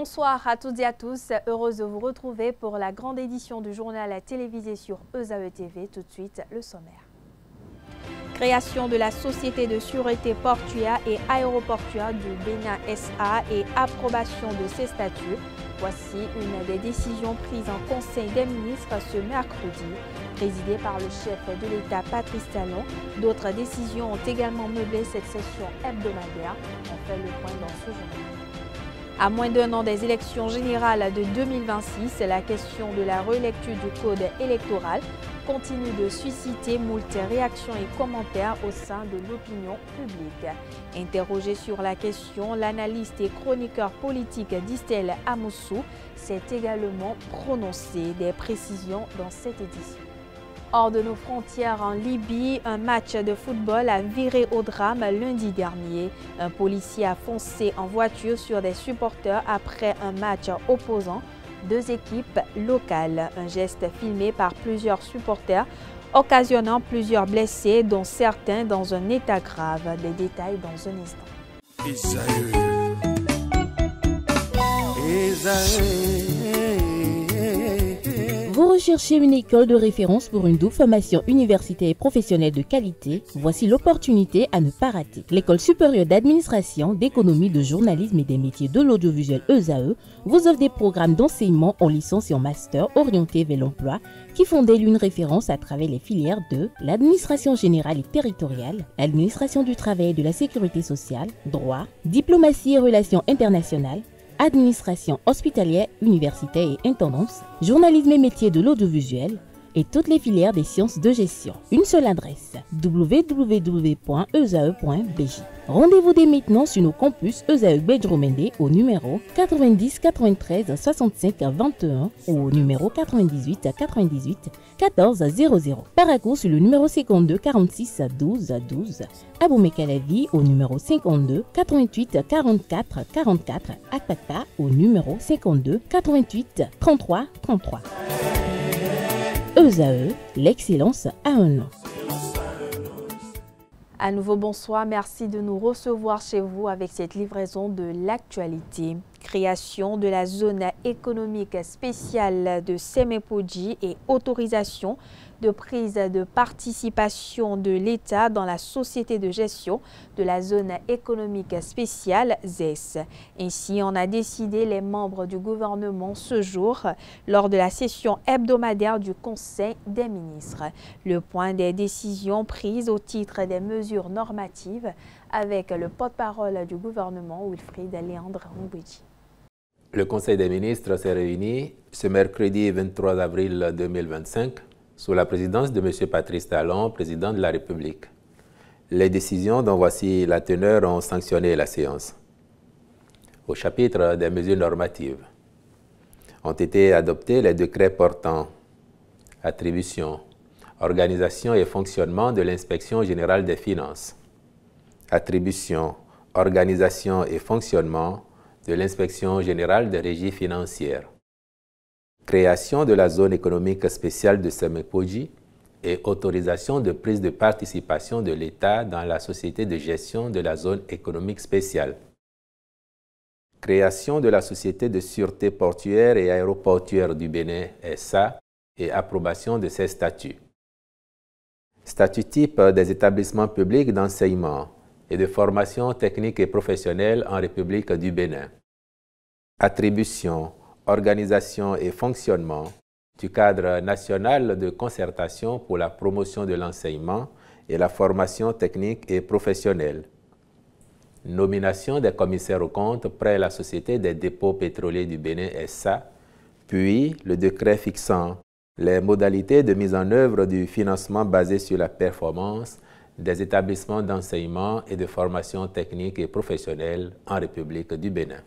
Bonsoir à toutes et à tous, heureuse de vous retrouver pour la grande édition du journal télévisé sur ESAE TV. Tout de suite, le sommaire. Création de la Société de sûreté portuaire et aéroportuaire du Bénin SA et approbation de ses statuts. Voici une des décisions prises en Conseil des ministres ce mercredi, présidé par le chef de l'État Patrice Talon. D'autres décisions ont également meublé cette session hebdomadaire. On fait le point dans ce journal. À moins d'un an des élections générales de 2026, la question de la relecture du code électoral continue de susciter moult réactions et commentaires au sein de l'opinion publique. Interrogé sur la question, l'analyste et chroniqueur politique Distel Amoussou s'est également prononcé. Des précisions dans cette édition. Hors de nos frontières en Libye, un match de football a viré au drame lundi dernier. Un policier a foncé en voiture sur des supporters après un match opposant deux équipes locales. Un geste filmé par plusieurs supporters occasionnant plusieurs blessés, dont certains dans un état grave. Des détails dans un instant. Vous recherchez une école de référence pour une double formation universitaire et professionnelle de qualité? Voici l'opportunité à ne pas rater. L'École supérieure d'administration, d'économie, de journalisme et des métiers de l'audiovisuel ESAE vous offre des programmes d'enseignement en licence et en master orientés vers l'emploi qui font d'elle une référence à travers les filières de l'administration générale et territoriale, l'administration du travail et de la sécurité sociale, droit, diplomatie et relations internationales, administration hospitalière, universitaire et intendance, journalisme et métiers de l'audiovisuel et toutes les filières des sciences de gestion. Une seule adresse, www.esae.bj. Rendez-vous dès maintenant sur nos campus ESAE Bedjromende au numéro 90 93 65 21 ou au numéro 98 98 14 00. Paracourt sur le numéro 52 46 12 12. Aboumé-Calavi au numéro 52 88 44 44. Akpata au numéro 52 88 33 33. ESAE, l'excellence à un nom. À nouveau, bonsoir. Merci de nous recevoir chez vous avec cette livraison de l'actualité. Création de la zone économique spéciale de Semepoji et autorisation de prise de participation de l'État dans la société de gestion de la zone économique spéciale ZES. Ainsi, on a décidé les membres du gouvernement ce jour lors de la session hebdomadaire du Conseil des ministres. Le point des décisions prises au titre des mesures normatives avec le porte-parole du gouvernement, Wilfried Léandre Mbouidji. Le Conseil des ministres s'est réuni ce mercredi 23 avril 2025 sous la présidence de M. Patrice Talon, président de la République. Les décisions dont voici la teneur ont sanctionné la séance. Au chapitre des mesures normatives, ont été adoptés les décrets portant attribution, organisation et fonctionnement de l'Inspection générale des finances, attribution, organisation et fonctionnement de l'Inspection générale des régies financières, création de la zone économique spéciale de Semepoji et autorisation de prise de participation de l'État dans la société de gestion de la zone économique spéciale, création de la Société de sûreté portuaire et aéroportuaire du Bénin SA et approbation de ses statuts, statut type des établissements publics d'enseignement et de formation technique et professionnelle en République du Bénin, attribution, organisation et fonctionnement du cadre national de concertation pour la promotion de l'enseignement et la formation technique et professionnelle, nomination des commissaires aux comptes près la Société des dépôts pétroliers du Bénin SA, puis le décret fixant les modalités de mise en œuvre du financement basé sur la performance des établissements d'enseignement et de formation technique et professionnelle en République du Bénin.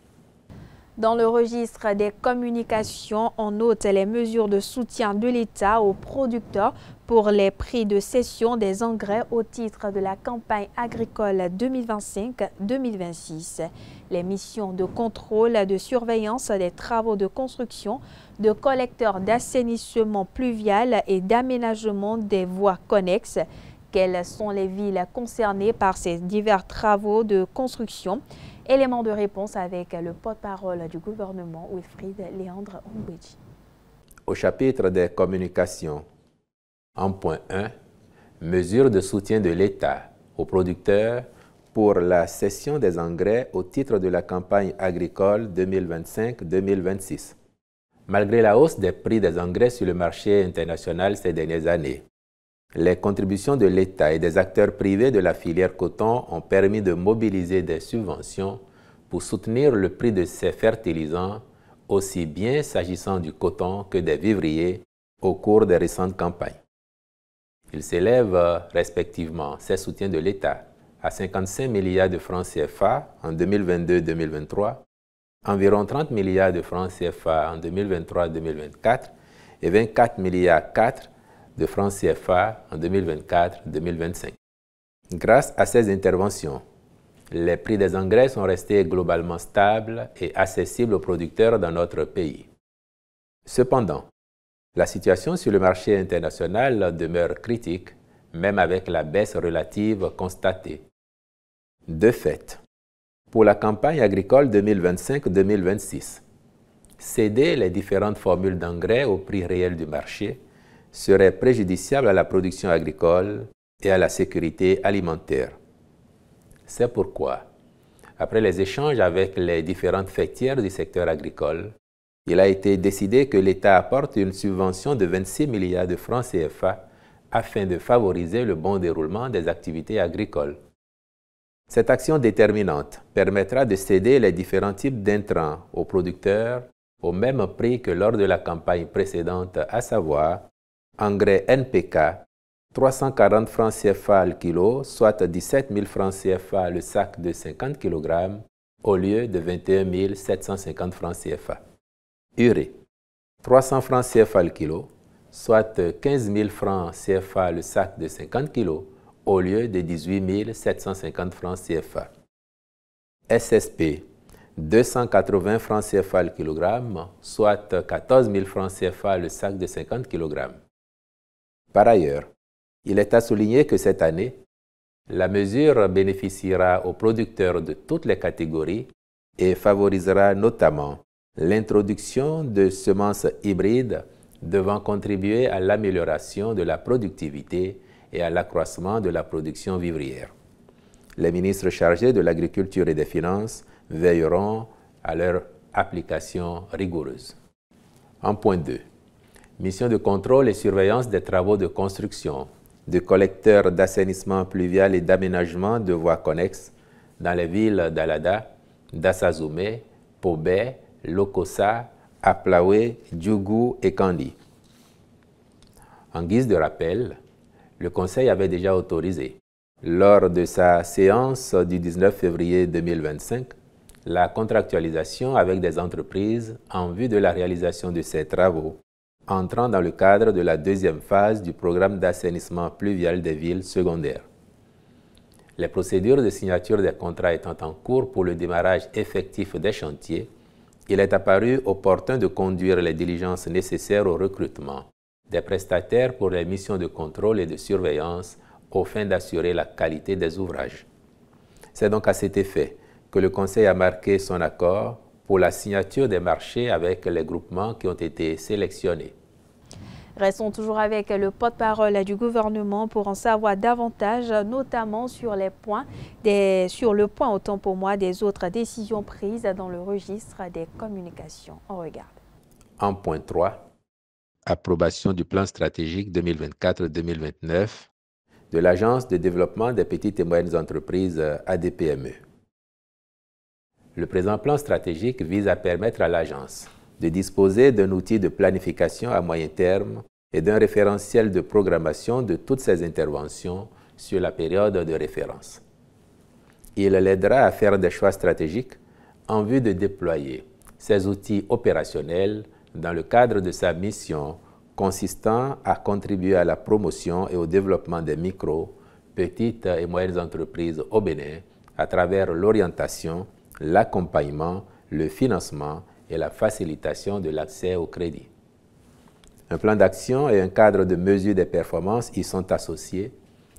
Dans le registre des communications, on note les mesures de soutien de l'État aux producteurs pour les prix de cession des engrais au titre de la campagne agricole 2025-2026. Les missions de contrôle, de surveillance des travaux de construction, de collecteurs d'assainissement pluvial et d'aménagement des voies connexes Quelles sont les villes concernées par ces divers travaux de construction? Élément de réponse avec le porte-parole du gouvernement, Wilfried Léandre Ombouedji. Au chapitre des communications, en point 1, mesures de soutien de l'État aux producteurs pour la cession des engrais au titre de la campagne agricole 2025-2026. Malgré la hausse des prix des engrais sur le marché international ces dernières années, les contributions de l'État et des acteurs privés de la filière coton ont permis de mobiliser des subventions pour soutenir le prix de ces fertilisants, aussi bien s'agissant du coton que des vivriers, au cours des récentes campagnes. Ils s'élèvent respectivement, ces soutiens de l'État, à 55 milliards de francs CFA en 2022-2023, environ 30 milliards de francs CFA en 2023-2024 et 24 milliards 4 de francs CFA en 2024-2025. Grâce à ces interventions, les prix des engrais sont restés globalement stables et accessibles aux producteurs dans notre pays. Cependant, la situation sur le marché international demeure critique, même avec la baisse relative constatée. De fait, pour la campagne agricole 2025-2026, céder les différentes formules d'engrais au prix réel du marché serait préjudiciable à la production agricole et à la sécurité alimentaire. C'est pourquoi, après les échanges avec les différentes fêtières du secteur agricole, il a été décidé que l'État apporte une subvention de 26 milliards de francs CFA afin de favoriser le bon déroulement des activités agricoles. Cette action déterminante permettra de céder les différents types d'intrants aux producteurs au même prix que lors de la campagne précédente, à savoir engrais NPK, 340 francs CFA le kilo, soit 17 000 francs CFA le sac de 50 kg, au lieu de 21 750 francs CFA. Urée, 300 francs CFA le kilo, soit 15 000 francs CFA le sac de 50 kg, au lieu de 18 750 francs CFA. SSP, 280 francs CFA le kilogramme, soit 14 000 francs CFA le sac de 50 kg. Par ailleurs, il est à souligner que cette année, la mesure bénéficiera aux producteurs de toutes les catégories et favorisera notamment l'introduction de semences hybrides devant contribuer à l'amélioration de la productivité et à l'accroissement de la production vivrière. Les ministres chargés de l'Agriculture et des Finances veilleront à leur application rigoureuse. En point 2. Mission de contrôle et surveillance des travaux de construction, de collecteurs d'assainissement pluvial et d'aménagement de voies connexes dans les villes d'Alada, d'Assazoumé, Pobé, Lokossa, Aplaoué, Djougou et Kandi. En guise de rappel, le Conseil avait déjà autorisé, lors de sa séance du 19 février 2025, la contractualisation avec des entreprises en vue de la réalisation de ces travaux, entrant dans le cadre de la deuxième phase du programme d'assainissement pluvial des villes secondaires. Les procédures de signature des contrats étant en cours pour le démarrage effectif des chantiers, il est apparu opportun de conduire les diligences nécessaires au recrutement des prestataires pour les missions de contrôle et de surveillance aux fins d'assurer la qualité des ouvrages. C'est donc à cet effet que le Conseil a marqué son accord pour la signature des marchés avec les groupements qui ont été sélectionnés. Restons toujours avec le porte-parole du gouvernement pour en savoir davantage, notamment sur le point autant pour moi des autres décisions prises dans le registre des communications. On regarde. En point 3, approbation du plan stratégique 2024-2029 de l'Agence de développement des petites et moyennes entreprises ADPME. Le présent plan stratégique vise à permettre à l'agence de disposer d'un outil de planification à moyen terme et d'un référentiel de programmation de toutes ses interventions sur la période de référence. Il l'aidera à faire des choix stratégiques en vue de déployer ces outils opérationnels dans le cadre de sa mission consistant à contribuer à la promotion et au développement des micro, petites et moyennes entreprises au Bénin à travers l'orientation, l'accompagnement, le financement et la facilitation de l'accès au crédit. Un plan d'action et un cadre de mesure des performances y sont associés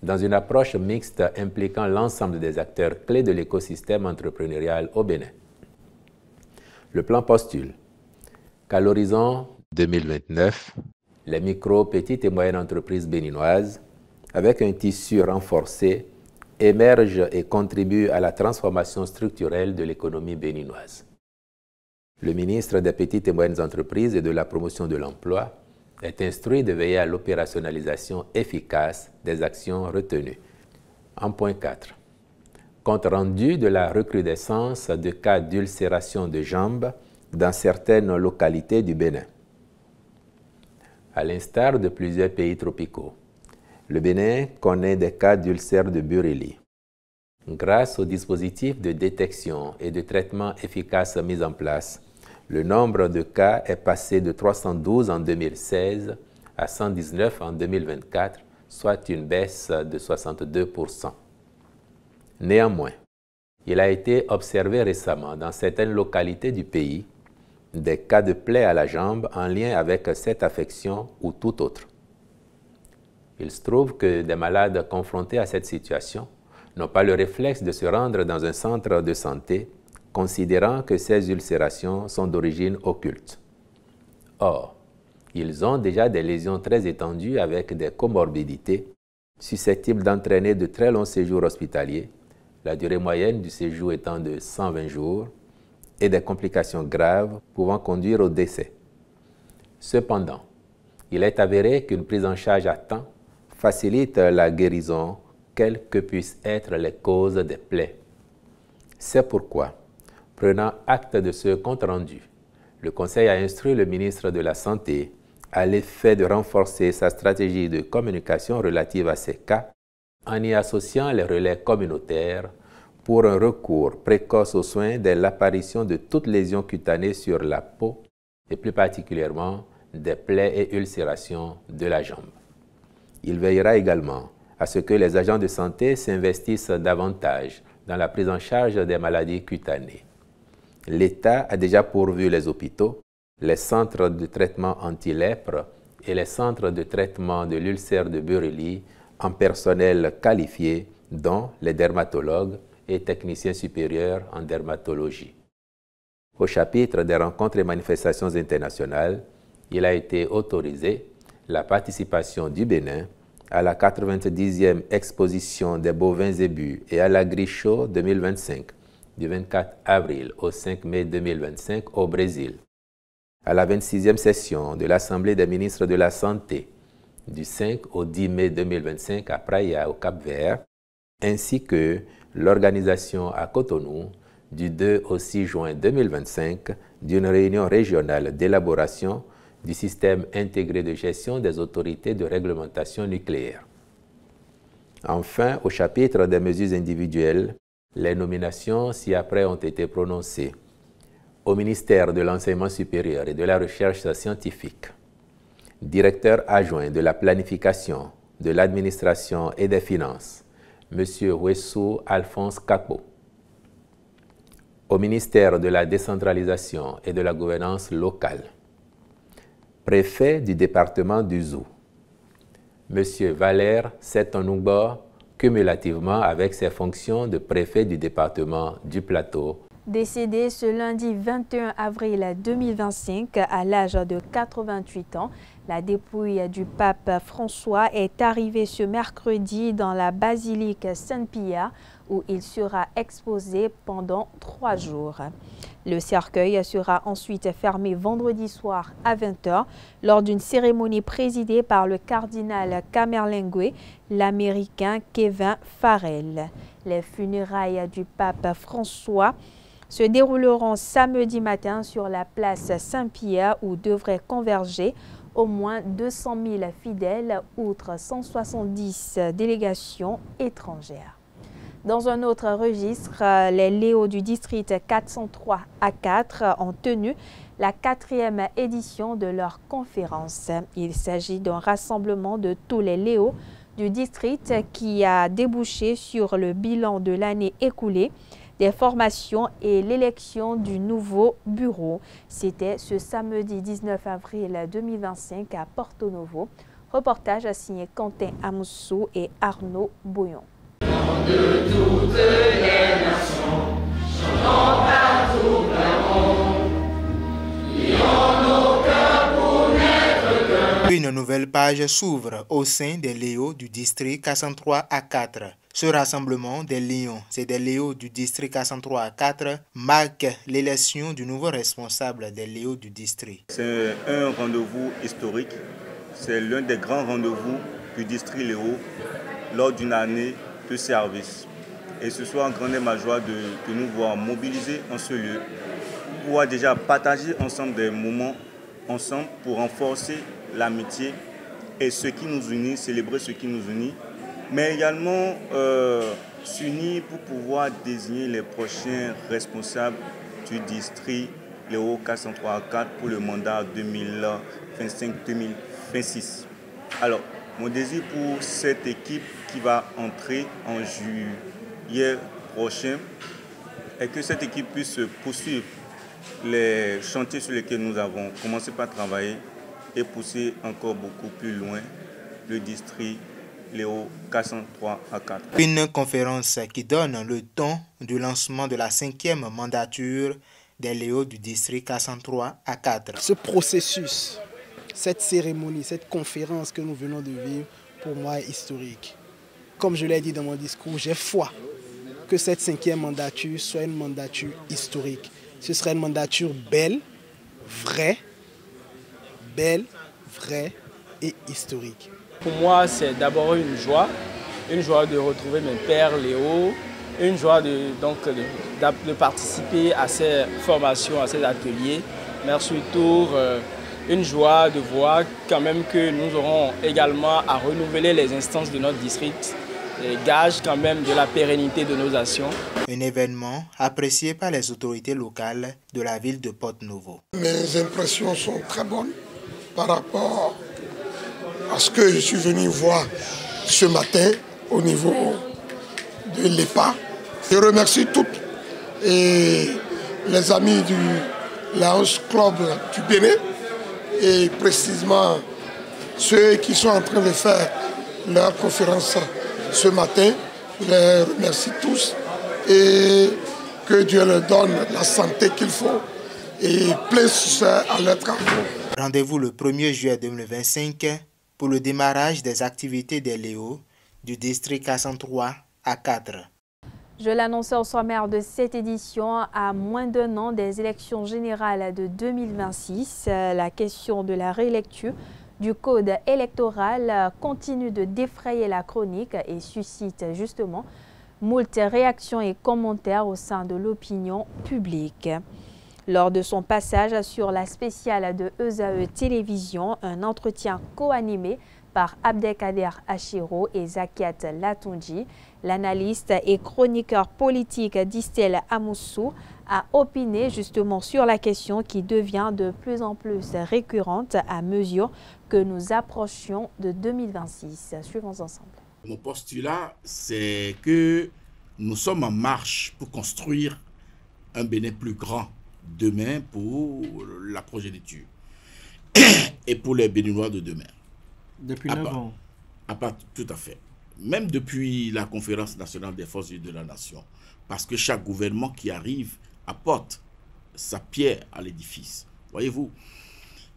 dans une approche mixte impliquant l'ensemble des acteurs clés de l'écosystème entrepreneurial au Bénin. Le plan postule qu'à l'horizon 2029, les micro, petites et moyennes entreprises béninoises, avec un tissu renforcé, émergent et contribuent à la transformation structurelle de l'économie béninoise. Le ministre des Petites et Moyennes Entreprises et de la Promotion de l'Emploi est instruit de veiller à l'opérationnalisation efficace des actions retenues. En point 4. Compte rendu de la recrudescence de cas d'ulcération de jambes dans certaines localités du Bénin. À l'instar de plusieurs pays tropicaux, le Bénin connaît des cas d'ulcères de Bureli. Grâce aux dispositifs de détection et de traitement efficaces mis en place, le nombre de cas est passé de 312 en 2016 à 119 en 2024, soit une baisse de 62%. Néanmoins, il a été observé récemment dans certaines localités du pays des cas de plaies à la jambe en lien avec cette affection ou tout autre. Il se trouve que des malades confrontés à cette situation n'ont pas le réflexe de se rendre dans un centre de santé, considérant que ces ulcérations sont d'origine occulte. Or, ils ont déjà des lésions très étendues avec des comorbidités susceptibles d'entraîner de très longs séjours hospitaliers, la durée moyenne du séjour étant de 120 jours, et des complications graves pouvant conduire au décès. Cependant, il est avéré qu'une prise en charge à temps facilite la guérison, quelles que puissent être les causes des plaies. C'est pourquoi, prenant acte de ce compte-rendu, le Conseil a instruit le ministre de la Santé à l'effet de renforcer sa stratégie de communication relative à ces cas en y associant les relais communautaires pour un recours précoce aux soins dès l'apparition de toute lésion cutanée sur la peau et plus particulièrement des plaies et ulcérations de la jambe. Il veillera également à ce que les agents de santé s'investissent davantage dans la prise en charge des maladies cutanées. L'État a déjà pourvu les hôpitaux, les centres de traitement anti-lèpre et les centres de traitement de l'ulcère de Bureli en personnel qualifié, dont les dermatologues et techniciens supérieurs en dermatologie. Au chapitre des rencontres et manifestations internationales, il a été autorisé la participation du Bénin à la 90e exposition des bovins zébus et à l'Agri-Show 2025, du 24 avril au 5 mai 2025 au Brésil, à la 26e session de l'Assemblée des ministres de la Santé, du 5 au 10 mai 2025 à Praia, au Cap-Vert, ainsi que l'organisation à Cotonou, du 2 au 6 juin 2025, d'une réunion régionale d'élaboration du système intégré de gestion des autorités de réglementation nucléaire. Enfin, au chapitre des mesures individuelles, les nominations ci-après ont été prononcées au ministère de l'Enseignement supérieur et de la Recherche scientifique, directeur adjoint de la planification, de l'administration et des finances, M. Wessou Alphonse Kakpo, au ministère de la décentralisation et de la gouvernance locale, préfet du département du Zou, M. Valère Setonouba, cumulativement avec ses fonctions de préfet du département du Plateau. Décédé ce lundi 21 avril 2025 à l'âge de 88 ans, la dépouille du pape François est arrivée ce mercredi dans la basilique Saint-Pierre où il sera exposé pendant 3 jours. Le cercueil sera ensuite fermé vendredi soir à 20 h lors d'une cérémonie présidée par le cardinal Camerlengue, l'américain Kevin Farrell. Les funérailles du pape François se dérouleront samedi matin sur la place Saint-Pierre où devraient converger au moins 200 000 fidèles, outre 170 délégations étrangères. Dans un autre registre, les Léos du district 403 à 4 ont tenu la 4e édition de leur conférence. Il s'agit d'un rassemblement de tous les Léos du district qui a débouché sur le bilan de l'année écoulée, des formations et l'élection du nouveau bureau. C'était ce samedi 19 avril 2025 à Porto Novo. Reportage signé Quentin Amoussou et Arnaud Bouillon. De toutes les nations, chantons partout le monde, lions nos cœurs pour n'être qu'un. Une nouvelle page s'ouvre au sein des Léos du district 403 à 4. Ce rassemblement des Lions et des Léos du district 403 à 4 marque l'élection du nouveau responsable des Léos du district. C'est un rendez-vous historique. C'est l'un des grands rendez-vous du district Léo lors d'une année de service. Et ce soir, grand est ma joie de nous voir mobilisés en ce lieu, pour pouvoir déjà partager ensemble des moments ensemble pour renforcer l'amitié et ce qui nous unit, célébrer ce qui nous unit, mais également s'unir pour pouvoir désigner les prochains responsables du district Léo 403-4 pour le mandat 2025-2026. Alors, mon désir pour cette équipe qui va entrer en juillet prochain est que cette équipe puisse poursuivre les chantiers sur lesquels nous avons commencé par travailler et pousser encore beaucoup plus loin le district Léo 403 à 4. Une conférence qui donne le ton du lancement de la 5e mandature des Léos du district 403 à 4. Ce processus, cette cérémonie, cette conférence que nous venons de vivre, pour moi est historique. Comme je l'ai dit dans mon discours, j'ai foi que cette 5e mandature soit une mandature historique. Ce serait une mandature belle, vraie et historique. Pour moi, c'est d'abord une joie de retrouver mes pères Léo, une joie de participer à ces formations, à ces ateliers, mais surtout une joie de voir quand même que nous aurons également à renouveler les instances de notre district, gage quand même de la pérennité de nos actions. Un événement apprécié par les autorités locales de la ville de Porto-Novo. Mes impressions sont très bonnes par rapport à ce que je suis venu voir ce matin au niveau de l'EPA. Je remercie toutes et les amis du Lions Club du Bénin et précisément ceux qui sont en train de faire leur conférence ce matin. Je les remercie tous et que Dieu leur donne la santé qu'il faut et plein succès à leurs travaux. Rendez-vous le 1er juillet 2025 pour le démarrage des activités des Léos du district 403 à 4. Je l'annonçais au sommaire de cette édition, à moins d'un an des élections générales de 2026, la question de la rélecture du code électoral continue de défrayer la chronique et suscite justement moult réactions et commentaires au sein de l'opinion publique. Lors de son passage sur la spéciale de ESAE Télévision, un entretien co-animé par Abdelkader Achiro et Zakiat Latoundji, l'analyste et chroniqueur politique Distel Amoussou a opiné justement sur la question qui devient de plus en plus récurrente à mesure que nous approchions de 2026. Suivons ensemble. Mon postulat, c'est que nous sommes en marche pour construire un Bénin plus grand demain pour la progéniture et pour les Béninois de demain. Depuis 9 ans. Tout à fait. Même depuis la conférence nationale des forces de la nation. Parce que chaque gouvernement qui arrive apporte sa pierre à l'édifice. Voyez-vous.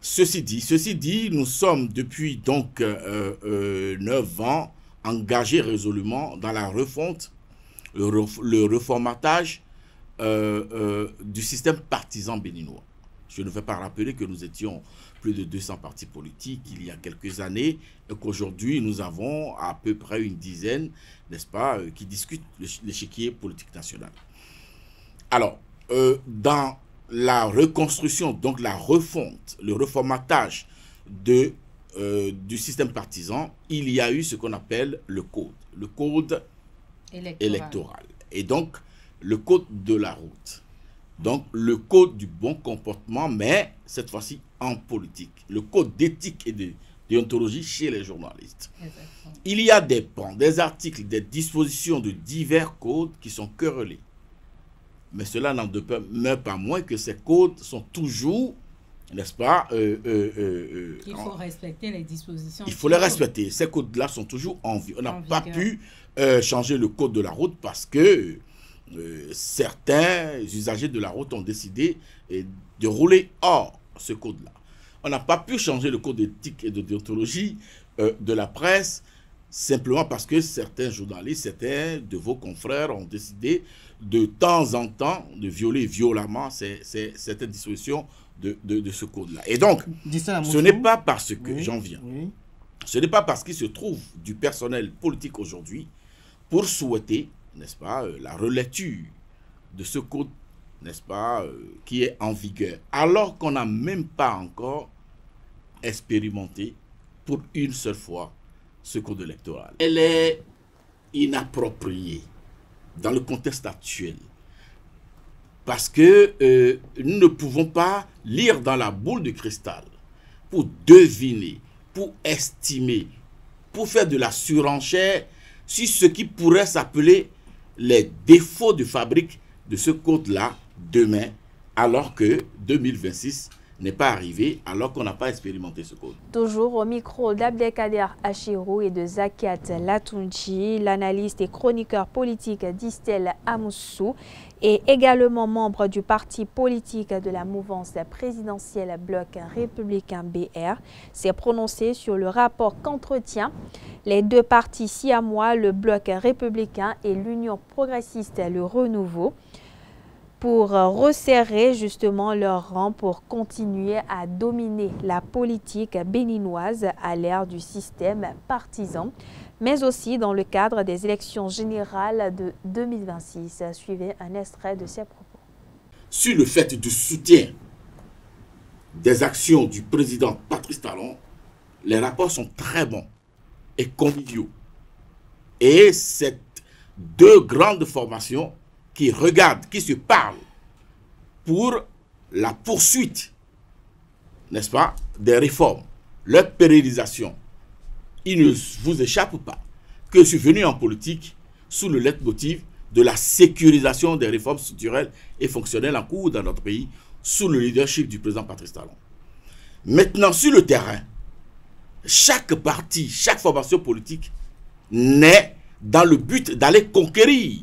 Ceci dit, nous sommes depuis donc 9 ans engagés résolument dans la refonte, le reformatage du système partisan béninois. Je ne vais pas rappeler que nous étions plus de 200 partis politiques il y a quelques années et qu'aujourd'hui nous avons à peu près une dizaine, n'est-ce pas, qui discutent l'échiquier politique national. Alors, dans la reconstruction, donc la refonte, le reformatage du système partisan, il y a eu ce qu'on appelle le code électoral. Et donc, le code de la route. Donc, le code du bon comportement, mais cette fois-ci en politique. Le code d'éthique et de déontologie chez les journalistes. Exactement. Il y a des pans, des articles, des dispositions de divers codes qui sont querellés. Mais cela n'en demeure pas moins que ces codes sont toujours n'est-ce pas Il faut respecter les dispositions. Il faut les respecter. Ces codes-là sont toujours en vie. On n'a pas pu changer le code de la route parce que certains usagers de la route ont décidé de rouler hors ce code-là. On n'a pas pu changer le code d'éthique et de déontologie de la presse simplement parce que certains journalistes, certains de vos confrères ont décidé de temps en temps de violer violemment certaines dispositions de ce code-là. Et donc, ce n'est pas parce que, j'en viens, ce n'est pas parce qu'il se trouve du personnel politique aujourd'hui pour souhaiter, n'est-ce pas, la relecture de ce code, n'est-ce pas, qui est en vigueur, alors qu'on n'a même pas encore expérimenté pour une seule fois ce code électoral. Elle est inappropriée dans le contexte actuel parce que nous ne pouvons pas lire dans la boule de cristal pour deviner, pour estimer, pour faire de la surenchère sur ce qui pourrait s'appeler les défauts de fabrique de ce code-là demain, alors que 2026 n'est pas arrivé, alors qu'on n'a pas expérimenté ce code. Toujours au micro d'Abdelkader Achirou et de Zakiat Latunji, l'analyste et chroniqueur politique Distel Amoussou est également membre du parti politique de la mouvance présidentielle Bloc républicain BR, s'est prononcé sur le rapport qu'entretient les deux partis siamois, le Bloc républicain et l'Union progressiste, le Renouveau, pour resserrer justement leur rang pour continuer à dominer la politique béninoise à l'ère du système partisan, mais aussi dans le cadre des élections générales de 2026. Suivez un extrait de ces propos. Sur le fait du soutien des actions du président Patrice Talon, les rapports sont très bons et conviviaux. Et c'est deux grandes formations qui regardent, qui se parlent pour la poursuite, n'est-ce pas, des réformes, leur pérennisation. Il ne vous échappe pas que je suis venu en politique sous le leitmotiv de la sécurisation des réformes structurelles et fonctionnelles en cours dans notre pays sous le leadership du président Patrice Talon. Maintenant, sur le terrain, chaque parti, chaque formation politique naît dans le but d'aller conquérir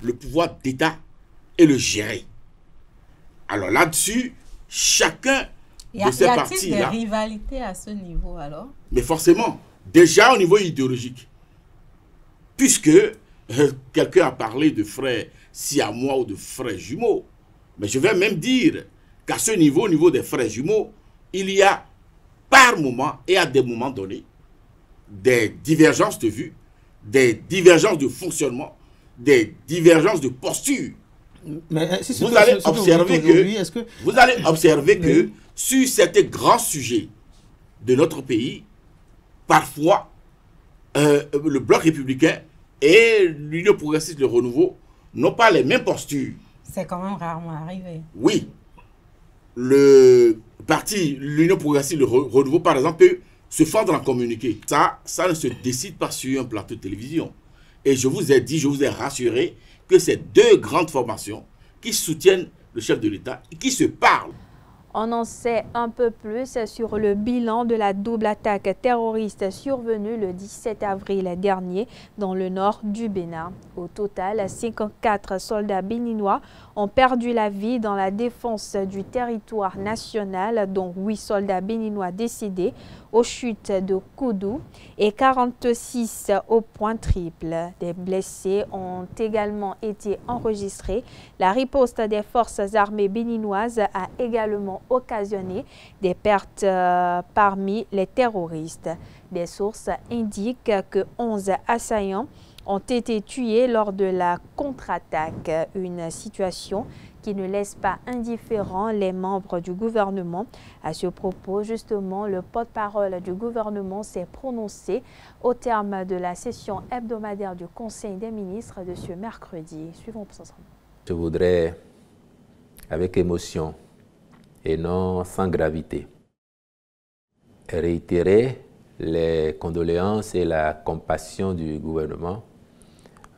le pouvoir d'État et le gérer. Alors là-dessus, chacun de ces partis-là... Y a-t-il des rivalités à ce niveau alors? Mais forcément, déjà au niveau idéologique. Puisque quelqu'un a parlé de frères siamois ou de frères jumeaux. Mais je vais même dire qu'à ce niveau, au niveau des frères jumeaux, il y a par moment et à des moments donnés des divergences de vues, des divergences de fonctionnement, des divergences de posture. Mais si vous allez observer que sur certains grands sujets de notre pays, parfois le Bloc républicain et l'Union progressiste, le Renouveau, n'ont pas les mêmes postures. C'est quand même rarement arrivé. Oui. Le parti, l'Union progressiste, le Renouveau, par exemple, peut se fendre en communiqué. Ça ne se décide pas sur un plateau de télévision. Et je vous ai dit, je vous ai rassuré que ces deux grandes formations qui soutiennent le chef de l'État et qui se parlent. On en sait un peu plus sur le bilan de la double attaque terroriste survenue le 17 avril dernier dans le nord du Bénin. Au total, 54 soldats béninois ont perdu la vie dans la défense du territoire national, dont 8 soldats béninois décédés aux chutes de Koudou et 46 au point triple. Des blessés ont également été enregistrés. La riposte des forces armées béninoises a également occasionné des pertes parmi les terroristes. Des sources indiquent que 11 assaillants ont été tués lors de la contre-attaque, une situation qui ne laisse pas indifférents les membres du gouvernement. À ce propos, justement, le porte-parole du gouvernement s'est prononcé au terme de la session hebdomadaire du Conseil des ministres de ce mercredi. Suivons ensemble. Je voudrais, avec émotion et non sans gravité, réitérer les condoléances et la compassion du gouvernement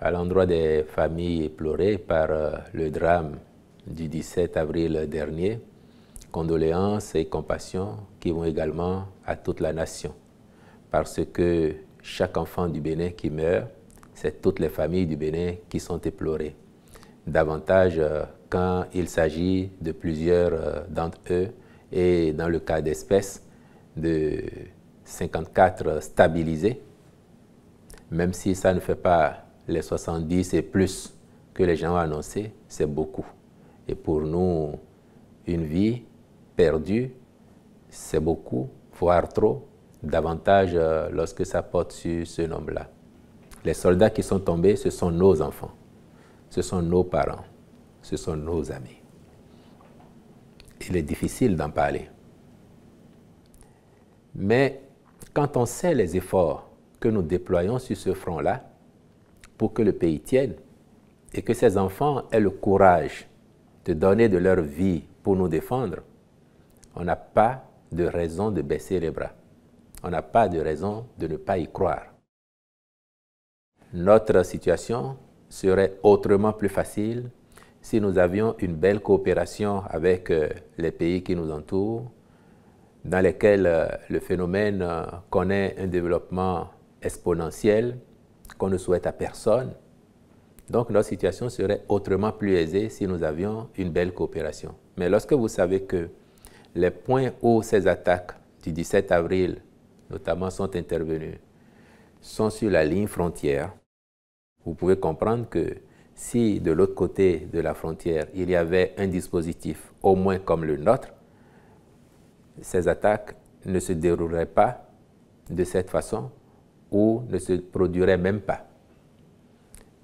à l'endroit des familles éplorées par le drame du 17 avril dernier, condoléances et compassion qui vont également à toute la nation. Parce que chaque enfant du Bénin qui meurt, c'est toutes les familles du Bénin qui sont éplorées. Davantage quand il s'agit de plusieurs d'entre eux, et dans le cas d'espèces, de 54 stabilisés, même si ça ne fait pas les 70 et plus que les gens ont annoncé, c'est beaucoup. Et pour nous, une vie perdue, c'est beaucoup, voire trop, davantage lorsque ça porte sur ce nombre-là. Les soldats qui sont tombés, ce sont nos enfants, ce sont nos parents, ce sont nos amis. Il est difficile d'en parler. Mais quand on sait les efforts que nous déployons sur ce front-là pour que le pays tienne et que ces enfants aient le courage de donner de leur vie pour nous défendre, on n'a pas de raison de baisser les bras. On n'a pas de raison de ne pas y croire. Notre situation serait autrement plus facile si nous avions une belle coopération avec les pays qui nous entourent, dans lesquels le phénomène connaît un développement exponentiel qu'on ne souhaite à personne. Donc notre situation serait autrement plus aisée si nous avions une belle coopération. Mais lorsque vous savez que les points où ces attaques du 17 avril, notamment, sont intervenues, sont sur la ligne frontière, vous pouvez comprendre que si de l'autre côté de la frontière, il y avait un dispositif au moins comme le nôtre, ces attaques ne se dérouleraient pas de cette façon ou ne se produiraient même pas.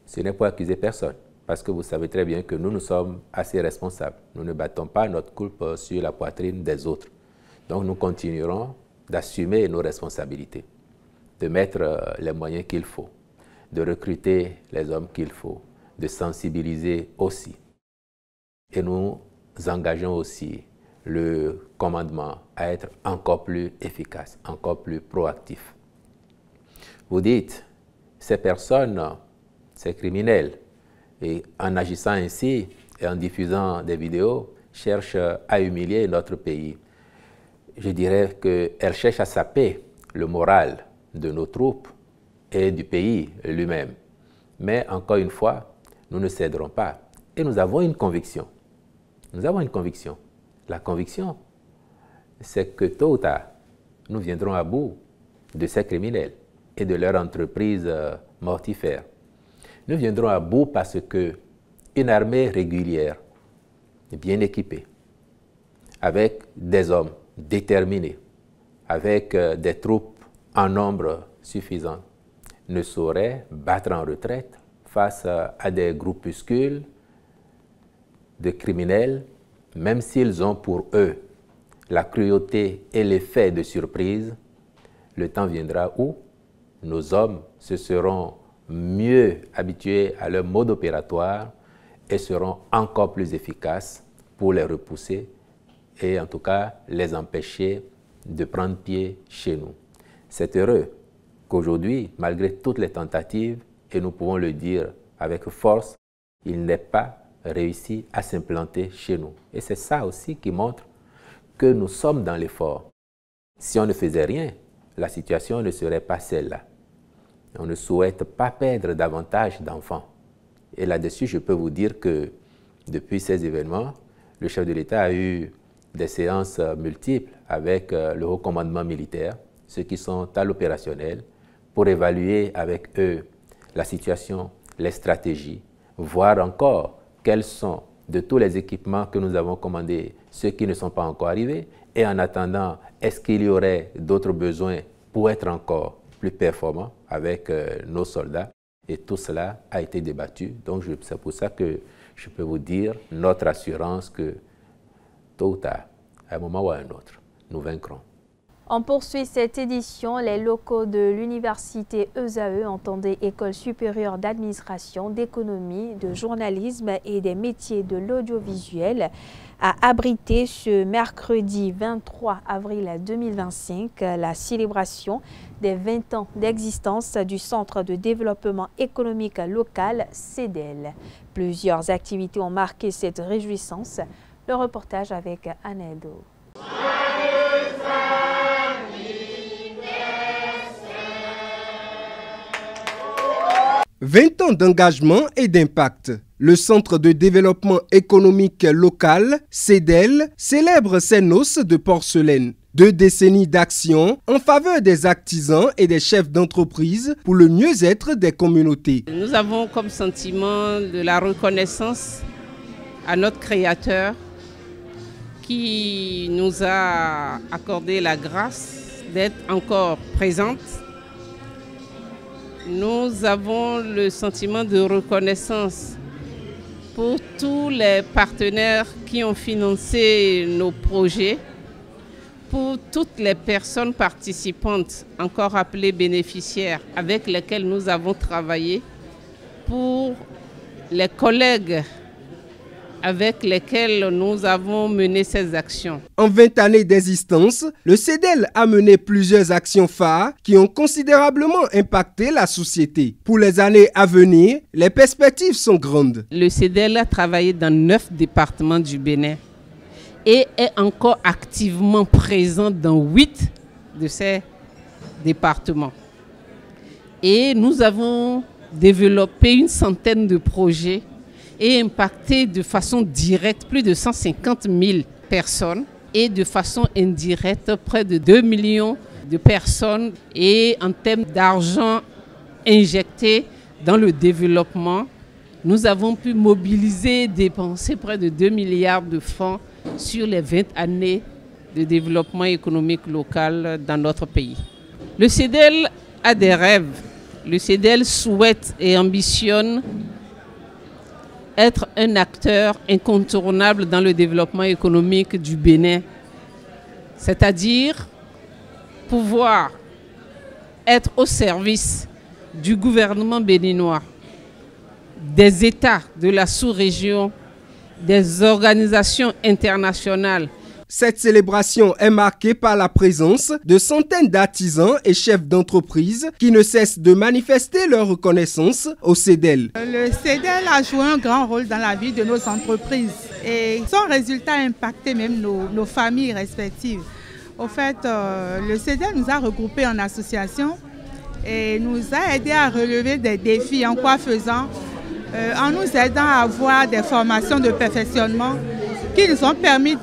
Ce n'est pas accuser personne, parce que vous savez très bien que nous sommes assez responsables. Nous ne battons pas notre culpe sur la poitrine des autres. Donc nous continuerons d'assumer nos responsabilités, de mettre les moyens qu'il faut, de recruter les hommes qu'il faut, de sensibiliser aussi. Et nous engageons aussi le commandement à être encore plus efficace, encore plus proactif. Vous dites, ces personnes, ces criminels, et en agissant ainsi et en diffusant des vidéos, cherchent à humilier notre pays. Je dirais qu'elles cherchent à saper le moral de nos troupes et du pays lui-même. Mais encore une fois, nous ne céderons pas. Et nous avons une conviction. Nous avons une conviction. La conviction, c'est que tôt ou tard, nous viendrons à bout de ces criminels et de leur entreprise mortifère. Nous viendrons à bout parce qu'une armée régulière, bien équipée, avec des hommes déterminés, avec des troupes en nombre suffisant, ne saurait battre en retraite face à des groupuscules de criminels, même s'ils ont pour eux la cruauté et l'effet de surprise. Le temps viendra où nos hommes se seront mieux habitués à leur mode opératoire et seront encore plus efficaces pour les repousser et en tout cas les empêcher de prendre pied chez nous. C'est heureux qu'aujourd'hui, malgré toutes les tentatives, et nous pouvons le dire avec force, il n'est pas réussi à s'implanter chez nous. Et c'est ça aussi qui montre que nous sommes dans l'effort. Si on ne faisait rien, la situation ne serait pas celle-là. On ne souhaite pas perdre davantage d'enfants. Et là-dessus, je peux vous dire que depuis ces événements, le chef de l'État a eu des séances multiples avec le haut commandement militaire, ceux qui sont à l'opérationnel, pour évaluer avec eux la situation, les stratégies, voir encore quels sont de tous les équipements que nous avons commandés, ceux qui ne sont pas encore arrivés, et en attendant, est-ce qu'il y aurait d'autres besoins pour être encore plus performants avec nos soldats. Et tout cela a été débattu. Donc c'est pour ça que je peux vous dire notre assurance que tôt ou tard, à un moment ou à un autre, nous vaincrons. On poursuit cette édition. Les locaux de l'université ESAE, entendez École supérieure d'administration, d'économie, de journalisme et des métiers de l'audiovisuel, a abrité ce mercredi 23 avril 2025 la célébration des 20 ans d'existence du Centre de développement économique local, CEDEL. Plusieurs activités ont marqué cette réjouissance. Le reportage avec Anedo. 20 ans d'engagement et d'impact. Le Centre de développement économique local, CEDEL, célèbre ses noces de porcelaine. 2 décennies d'action en faveur des artisans et des chefs d'entreprise pour le mieux-être des communautés. Nous avons comme sentiment de la reconnaissance à notre créateur qui nous a accordé la grâce d'être encore présente. Nous avons le sentiment de reconnaissance pour tous les partenaires qui ont financé nos projets, pour toutes les personnes participantes, encore appelées bénéficiaires, avec lesquelles nous avons travaillé, pour les collègues avec lesquels nous avons mené ces actions. En 20 années d'existence, le CEDEL a mené plusieurs actions phares qui ont considérablement impacté la société. Pour les années à venir, les perspectives sont grandes. Le CEDEL a travaillé dans 9 départements du Bénin et est encore activement présent dans 8 de ces départements. Et nous avons développé une centaine de projets et impacté de façon directe plus de 150 000 personnes et de façon indirecte près de 2 millions de personnes. Et en termes d'argent injecté dans le développement, nous avons pu mobiliser et dépenser près de 2 milliards de francs sur les 20 années de développement économique local dans notre pays. Le CEDEL a des rêves. Le CEDEL souhaite et ambitionne être un acteur incontournable dans le développement économique du Bénin, c'est-à-dire pouvoir être au service du gouvernement béninois, des États de la sous-région, des organisations internationales. Cette célébration est marquée par la présence de centaines d'artisans et chefs d'entreprise qui ne cessent de manifester leur reconnaissance au CEDEL. Le CEDEL a joué un grand rôle dans la vie de nos entreprises et son résultat a impacté même nos familles respectives. Au fait, le CEDEL nous a regroupés en association et nous a aidés à relever des défis. En quoi faisant? En nous aidant à avoir des formations de perfectionnement qui nous ont permis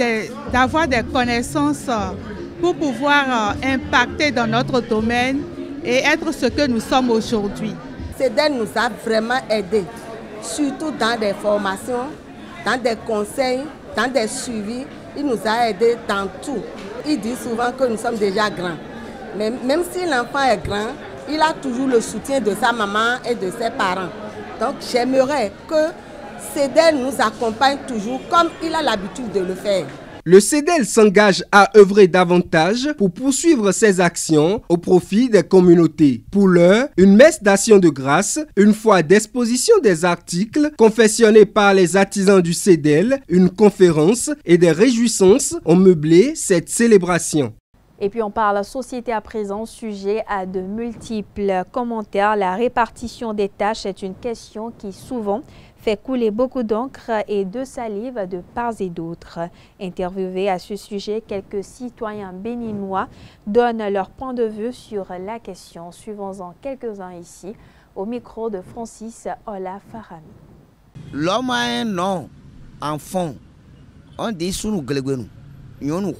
d'avoir des connaissances pour pouvoir impacter dans notre domaine et être ce que nous sommes aujourd'hui. CEDEL nous a vraiment aidés, surtout dans des formations, dans des conseils, dans des suivis. Il nous a aidés dans tout. Il dit souvent que nous sommes déjà grands. Mais même si l'enfant est grand, il a toujours le soutien de sa maman et de ses parents. Donc j'aimerais que CEDEL nous accompagne toujours comme il a l'habitude de le faire. Le CEDEL s'engage à œuvrer davantage pour poursuivre ses actions au profit des communautés. Pour l'heure, une messe d'action de grâce, une fois d'exposition des articles confectionnés par les artisans du CEDEL, une conférence et des réjouissances ont meublé cette célébration. Et puis on parle société à présent, sujet à de multiples commentaires. La répartition des tâches est une question qui souvent fait couler beaucoup d'encre et de salive de part et d'autre. Interviewés à ce sujet, quelques citoyens béninois donnent leur point de vue sur la question. Suivons-en quelques-uns ici, au micro de Francis Ola Farami. L'homme a un nom en fond. On dit sous nous gléguenou. Nous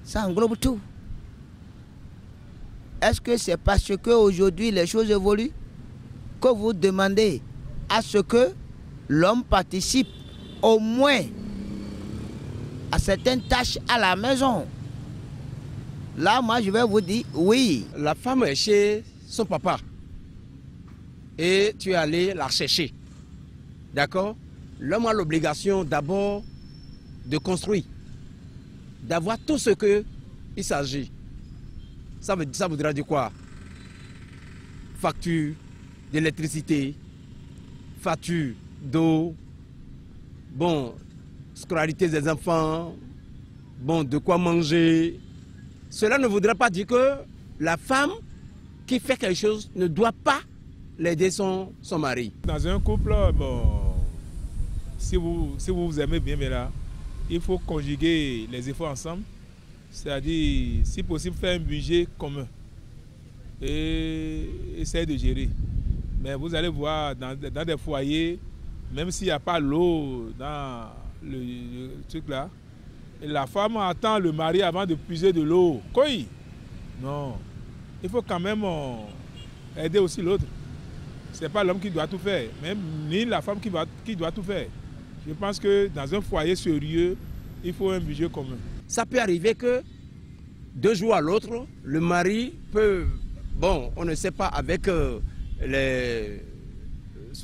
ça englobe tout. Est-ce que c'est parce qu'aujourd'hui les choses évoluent que vous demandez à ce que l'homme participe au moins à certaines tâches à la maison? Là, moi, je vais vous dire oui. La femme est chez son papa et tu es allé la chercher. D'accord? L'homme a l'obligation d'abord de construire, d'avoir tout ce qu'il s'agit. Ça voudra dire quoi? Facture d'électricité, facture d'eau, bon, scolarité des enfants, bon, de quoi manger. Cela ne voudrait pas dire que la femme qui fait quelque chose ne doit pas l'aider son mari. Dans un couple, bon, si vous vous aimez bien, mais là, il faut conjuguer les efforts ensemble, c'est-à-dire, si possible, faire un budget commun et essayer de gérer. Mais vous allez voir, dans des foyers, même s'il n'y a pas l'eau dans le truc là, la femme attend le mari avant de puiser de l'eau. Quoi? Non. Il faut quand même aider aussi l'autre. Ce n'est pas l'homme qui doit tout faire, même ni la femme qui doit tout faire. Je pense que dans un foyer sérieux, il faut un budget commun. Ça peut arriver que 2 jours à l'autre, le mari peut... Bon, on ne sait pas avec ce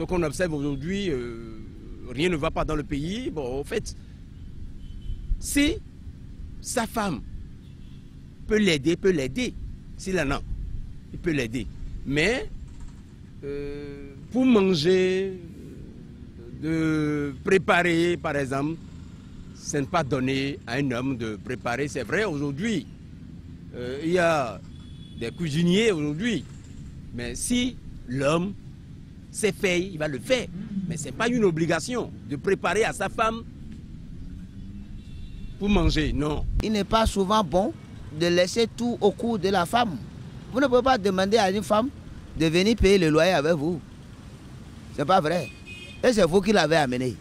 qu'on observe aujourd'hui, rien ne va pas dans le pays. Bon, en fait, si sa femme peut l'aider, s'il en a, il peut l'aider. Mais pour manger, de préparer, par exemple, ce n'est pas donné à un homme de préparer. C'est vrai, aujourd'hui, il y a des cuisiniers aujourd'hui. Mais si l'homme sait faire, il va le faire. Mais ce n'est pas une obligation de préparer à sa femme pour manger, non. Il n'est pas souvent bon de laisser tout au cours de la femme. Vous ne pouvez pas demander à une femme de venir payer le loyer avec vous. C'est pas vrai. Et c'est vous qui l'avez amené.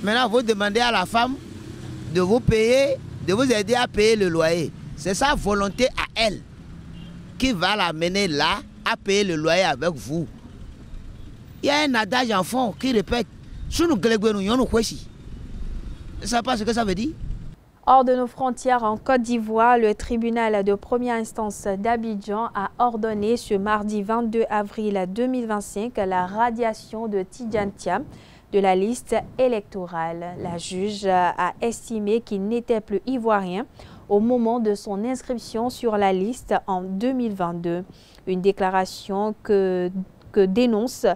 Maintenant, vous demandez à la femme de vous payer, de vous aider à payer le loyer. C'est sa volonté à elle qui va l'amener là à payer le loyer avec vous. Il y a un adage en fond qui répète « Sous nous nous kwesi ». Ne savez pas ce que ça veut dire? Hors de nos frontières, en Côte d'Ivoire, le tribunal de première instance d'Abidjan a ordonné ce mardi 22 avril 2025 la radiation de Tidjane Thiam de la liste électorale. La juge a estimé qu'il n'était plus ivoirien au moment de son inscription sur la liste en 2022. Une déclaration que dénoncent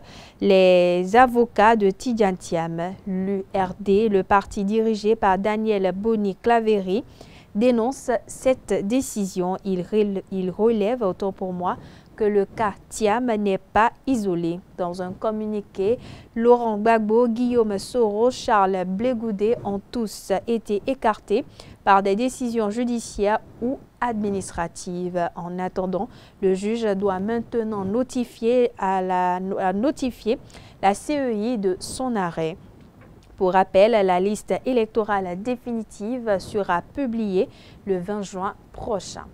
les avocats de Tidjane Thiam. L'URD, le parti dirigé par Daniel Boni-Claverie, dénonce cette décision. Il relève, autant pour moi, que le cas Thiam n'est pas isolé. Dans un communiqué, Laurent Gbagbo, Guillaume Soro, Charles Blégoudet ont tous été écartés par des décisions judiciaires ou administratives. En attendant, le juge doit maintenant notifier la CEI de son arrêt. Pour rappel, la liste électorale définitive sera publiée le 20 juin prochain.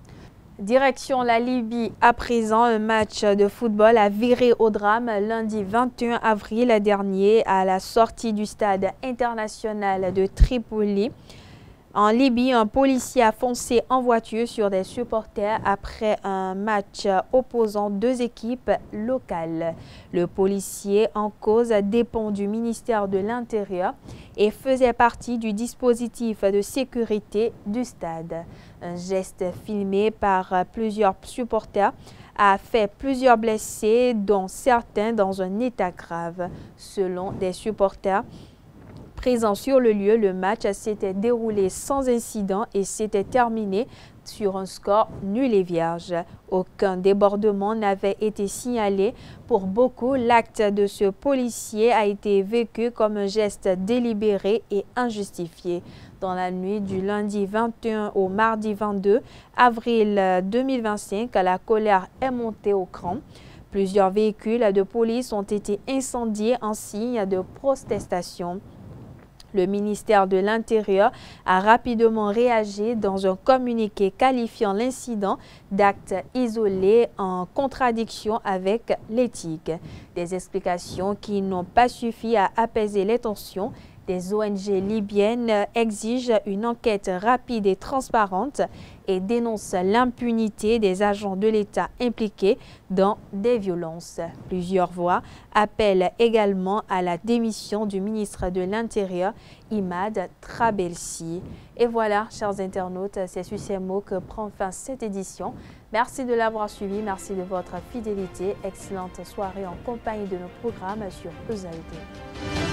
Direction la Libye à présent, un match de football a viré au drame lundi 21 avril dernier à la sortie du stade international de Tripoli. En Libye, un policier a foncé en voiture sur des supporters après un match opposant 2 équipes locales. Le policier en cause dépend du ministère de l'Intérieur et faisait partie du dispositif de sécurité du stade. Un geste filmé par plusieurs supporters a fait plusieurs blessés, dont certains dans un état grave. Selon des supporters présents sur le lieu, le match s'était déroulé sans incident et s'était terminé sur un score nul et vierge. Aucun débordement n'avait été signalé. Pour beaucoup, l'acte de ce policier a été vécu comme un geste délibéré et injustifié. Dans la nuit du lundi 21 au mardi 22 avril 2025, la colère est montée au cran. Plusieurs véhicules de police ont été incendiés en signe de protestation. Le ministère de l'Intérieur a rapidement réagi dans un communiqué qualifiant l'incident d'acte isolé en contradiction avec l'éthique. Des explications qui n'ont pas suffi à apaiser les tensions. Des ONG libyennes exigent une enquête rapide et transparente et dénoncent l'impunité des agents de l'État impliqués dans des violences. Plusieurs voix appellent également à la démission du ministre de l'Intérieur, Imad Trabelsi. Et voilà, chers internautes, c'est sur ces mots que prend fin cette édition. Merci de l'avoir suivi, merci de votre fidélité. Excellente soirée en compagnie de nos programmes sur ESA TV.